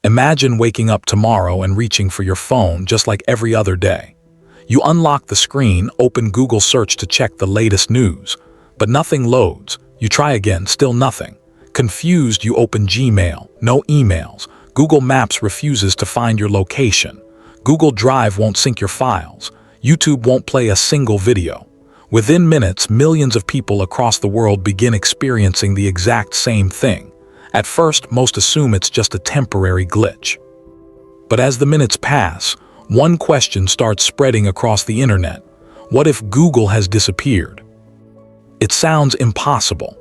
Imagine waking up tomorrow and reaching for your phone just like every other day. You unlock the screen, open Google search to check the latest news, but nothing loads. You try again, still nothing. Confused, you open Gmail, no emails. Google Maps refuses to find your location. Google Drive won't sync your files. YouTube won't play a single video. Within minutes, millions of people across the world begin experiencing the exact same thing. At first, most assume it's just a temporary glitch. But as the minutes pass, one question starts spreading across the internet. What if Google has disappeared? It sounds impossible.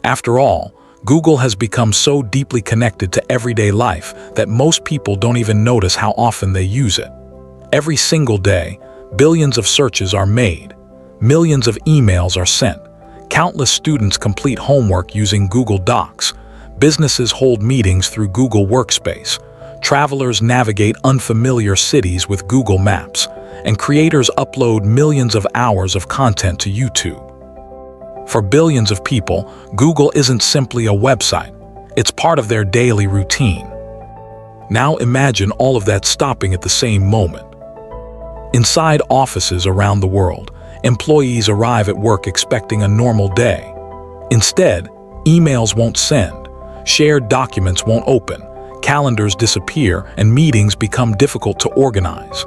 After all, Google has become so deeply connected to everyday life that most people don't even notice how often they use it. Every single day, billions of searches are made. Millions of emails are sent. Countless students complete homework using Google Docs. Businesses hold meetings through Google Workspace. Travelers navigate unfamiliar cities with Google Maps. And creators upload millions of hours of content to YouTube. For billions of people, Google isn't simply a website. It's part of their daily routine. Now imagine all of that stopping at the same moment. Inside offices around the world, employees arrive at work expecting a normal day. Instead, emails won't send, shared documents won't open, calendars disappear, and meetings become difficult to organize.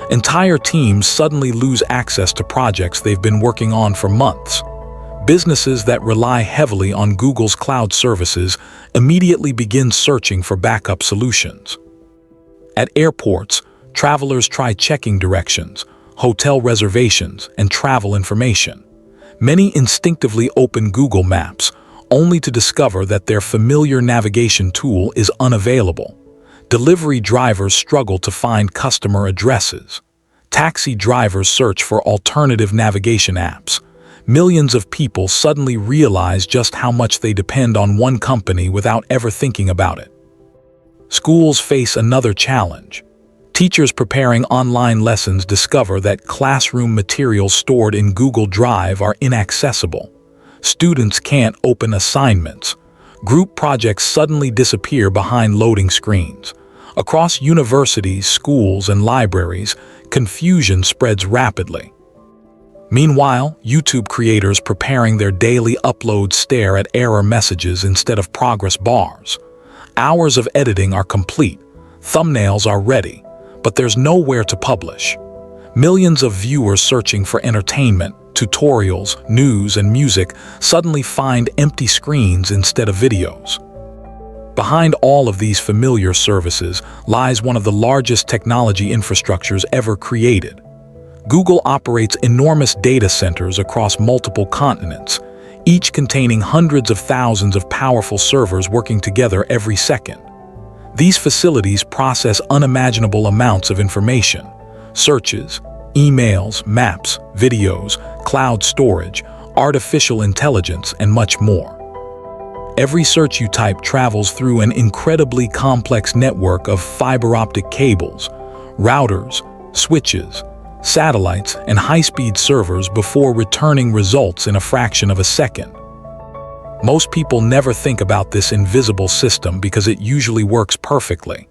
Entire teams suddenly lose access to projects they've been working on for months. Businesses that rely heavily on Google's cloud services immediately begin searching for backup solutions. At airports, travelers try checking directions, hotel reservations, and travel information. Many instinctively open Google Maps, only to discover that their familiar navigation tool is unavailable. Delivery drivers struggle to find customer addresses. Taxi drivers search for alternative navigation apps. Millions of people suddenly realize just how much they depend on one company without ever thinking about it. Schools face another challenge. Teachers preparing online lessons discover that classroom materials stored in Google Drive are inaccessible. Students can't open assignments. Group projects suddenly disappear behind loading screens. Across universities, schools, and libraries, confusion spreads rapidly. Meanwhile, YouTube creators preparing their daily uploads stare at error messages instead of progress bars. Hours of editing are complete, thumbnails are ready, but there's nowhere to publish. Millions of viewers searching for entertainment, tutorials, news, and music suddenly find empty screens instead of videos. Behind all of these familiar services lies one of the largest technology infrastructures ever created. Google operates enormous data centers across multiple continents, each containing hundreds of thousands of powerful servers working together every second. These facilities process unimaginable amounts of information: searches, emails, maps, videos, cloud storage, artificial intelligence, and much more. Every search you type travels through an incredibly complex network of fiber optic cables, routers, switches, satellites, and high-speed servers before returning results in a fraction of a second. Most people never think about this invisible system because it usually works perfectly.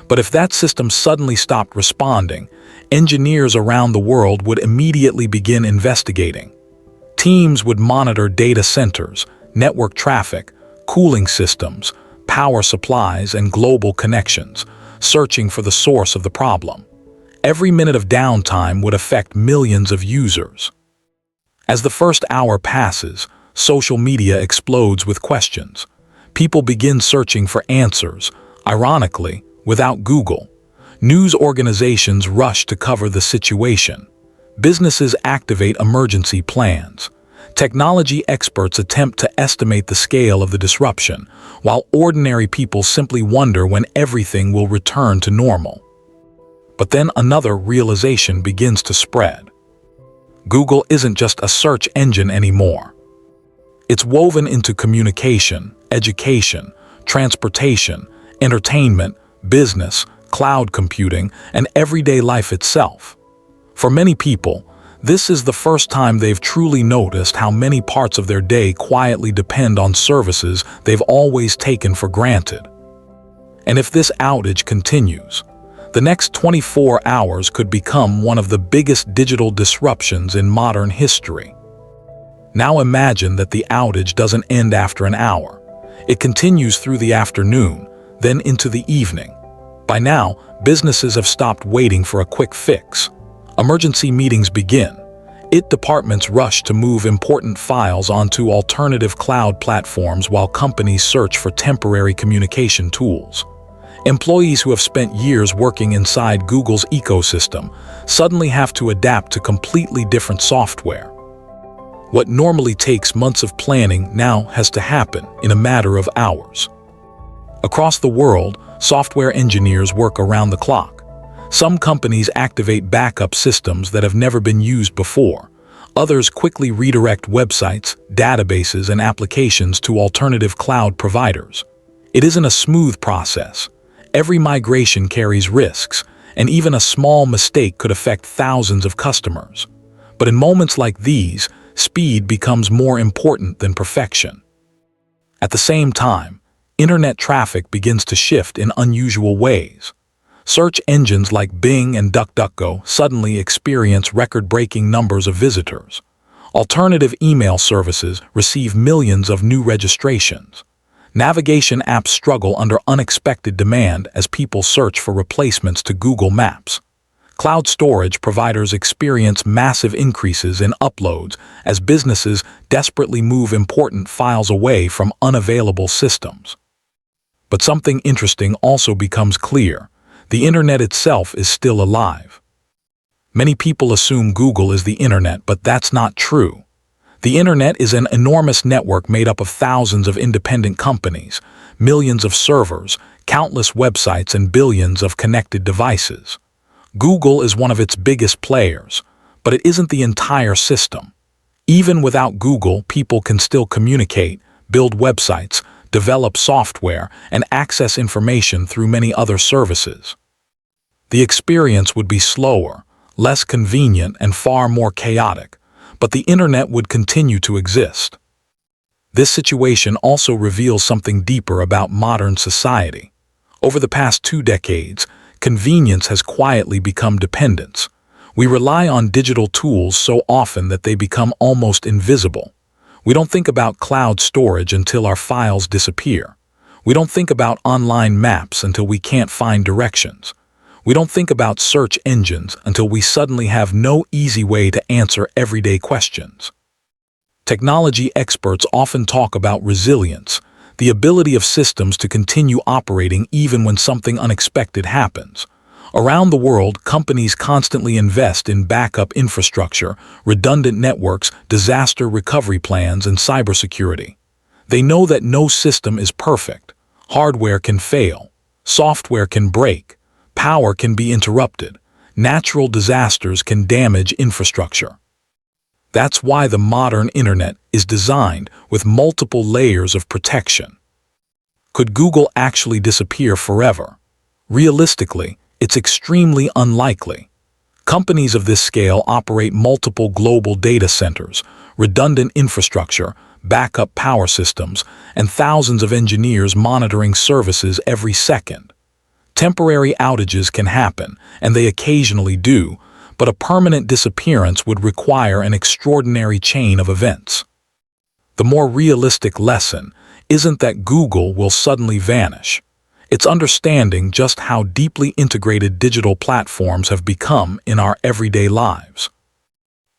But if that system suddenly stopped responding, engineers around the world would immediately begin investigating. Teams would monitor data centers, network traffic, cooling systems, power supplies, and global connections, searching for the source of the problem. Every minute of downtime would affect millions of users. As the first hour passes, social media explodes with questions. People begin searching for answers, ironically, without Google. News organizations rush to cover the situation. Businesses activate emergency plans. Technology experts attempt to estimate the scale of the disruption, while ordinary people simply wonder when everything will return to normal. But then another realization begins to spread. Google isn't just a search engine anymore. It's woven into communication, education, transportation, entertainment, business, cloud computing, and everyday life itself. For many people, this is the first time they've truly noticed how many parts of their day quietly depend on services they've always taken for granted. And if this outage continues, the next 24 hours could become one of the biggest digital disruptions in modern history. Now imagine that the outage doesn't end after an hour. It continues through the afternoon, then into the evening. By now, businesses have stopped waiting for a quick fix. Emergency meetings begin. Departments rush to move important files onto alternative cloud platforms while companies search for temporary communication tools. Employees who have spent years working inside Google's ecosystem suddenly have to adapt to completely different software. What normally takes months of planning now has to happen in a matter of hours. Across the world, software engineers work around the clock. Some companies activate backup systems that have never been used before. Others quickly redirect websites, databases, and applications to alternative cloud providers. It isn't a smooth process. Every migration carries risks, and even a small mistake could affect thousands of customers. But in moments like these, speed becomes more important than perfection. At the same time, internet traffic begins to shift in unusual ways. Search engines like Bing and DuckDuckGo suddenly experience record-breaking numbers of visitors. Alternative email services receive millions of new registrations. Navigation apps struggle under unexpected demand as people search for replacements to Google Maps. Cloud storage providers experience massive increases in uploads as businesses desperately move important files away from unavailable systems. But something interesting also becomes clear. The internet itself is still alive. Many people assume Google is the internet, but that's not true. The internet is an enormous network made up of thousands of independent companies, millions of servers, countless websites, and billions of connected devices. Google is one of its biggest players, but it isn't the entire system. Even without Google, people can still communicate, build websites, develop software, and access information through many other services. The experience would be slower, less convenient, and far more chaotic, but the internet would continue to exist. This situation also reveals something deeper about modern society. Over the past 2 decades, convenience has quietly become dependence. We rely on digital tools so often that they become almost invisible. We don't think about cloud storage until our files disappear. We don't think about online maps until we can't find directions. We don't think about search engines until we suddenly have no easy way to answer everyday questions. Technology experts often talk about resilience, the ability of systems to continue operating even when something unexpected happens. Around the world, companies constantly invest in backup infrastructure, redundant networks, disaster recovery plans, and cybersecurity. They know that no system is perfect. Hardware can fail, software can break, power can be interrupted, natural disasters can damage infrastructure. That's why the modern internet is designed with multiple layers of protection. Could Google actually disappear forever? Realistically, it's extremely unlikely. Companies of this scale operate multiple global data centers, redundant infrastructure, backup power systems, and thousands of engineers monitoring services every second. Temporary outages can happen, and they occasionally do, but a permanent disappearance would require an extraordinary chain of events. The more realistic lesson isn't that Google will suddenly vanish. It's understanding just how deeply integrated digital platforms have become in our everyday lives.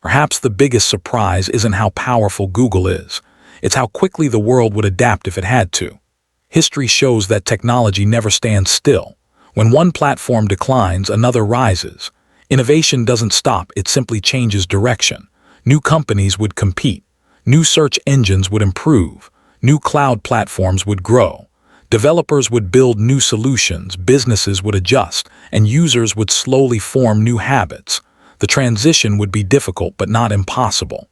Perhaps the biggest surprise isn't how powerful Google is. It's how quickly the world would adapt if it had to. History shows that technology never stands still. When one platform declines, another rises. Innovation doesn't stop, it simply changes direction. New companies would compete. New search engines would improve. New cloud platforms would grow. Developers would build new solutions, businesses would adjust, and users would slowly form new habits. The transition would be difficult but not impossible.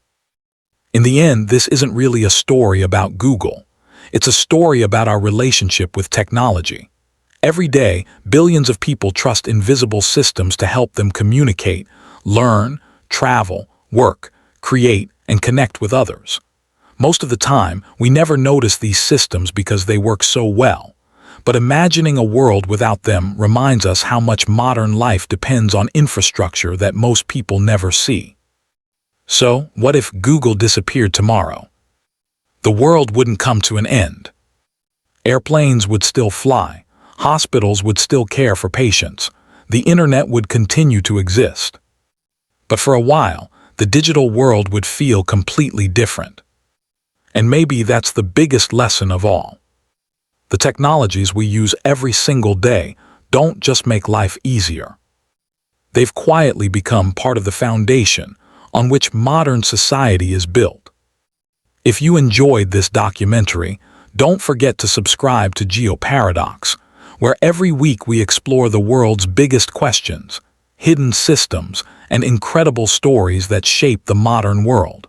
In the end, this isn't really a story about Google. It's a story about our relationship with technology. Every day, billions of people trust invisible systems to help them communicate, learn, travel, work, create, and connect with others. Most of the time, we never notice these systems because they work so well. But imagining a world without them reminds us how much modern life depends on infrastructure that most people never see. So, what if Google disappeared tomorrow? The world wouldn't come to an end. Airplanes would still fly, hospitals would still care for patients, the internet would continue to exist. But for a while, the digital world would feel completely different. And maybe that's the biggest lesson of all. The technologies we use every single day don't just make life easier. They've quietly become part of the foundation on which modern society is built. If you enjoyed this documentary, don't forget to subscribe to GeoParadox, where every week we explore the world's biggest questions, hidden systems, and incredible stories that shape the modern world.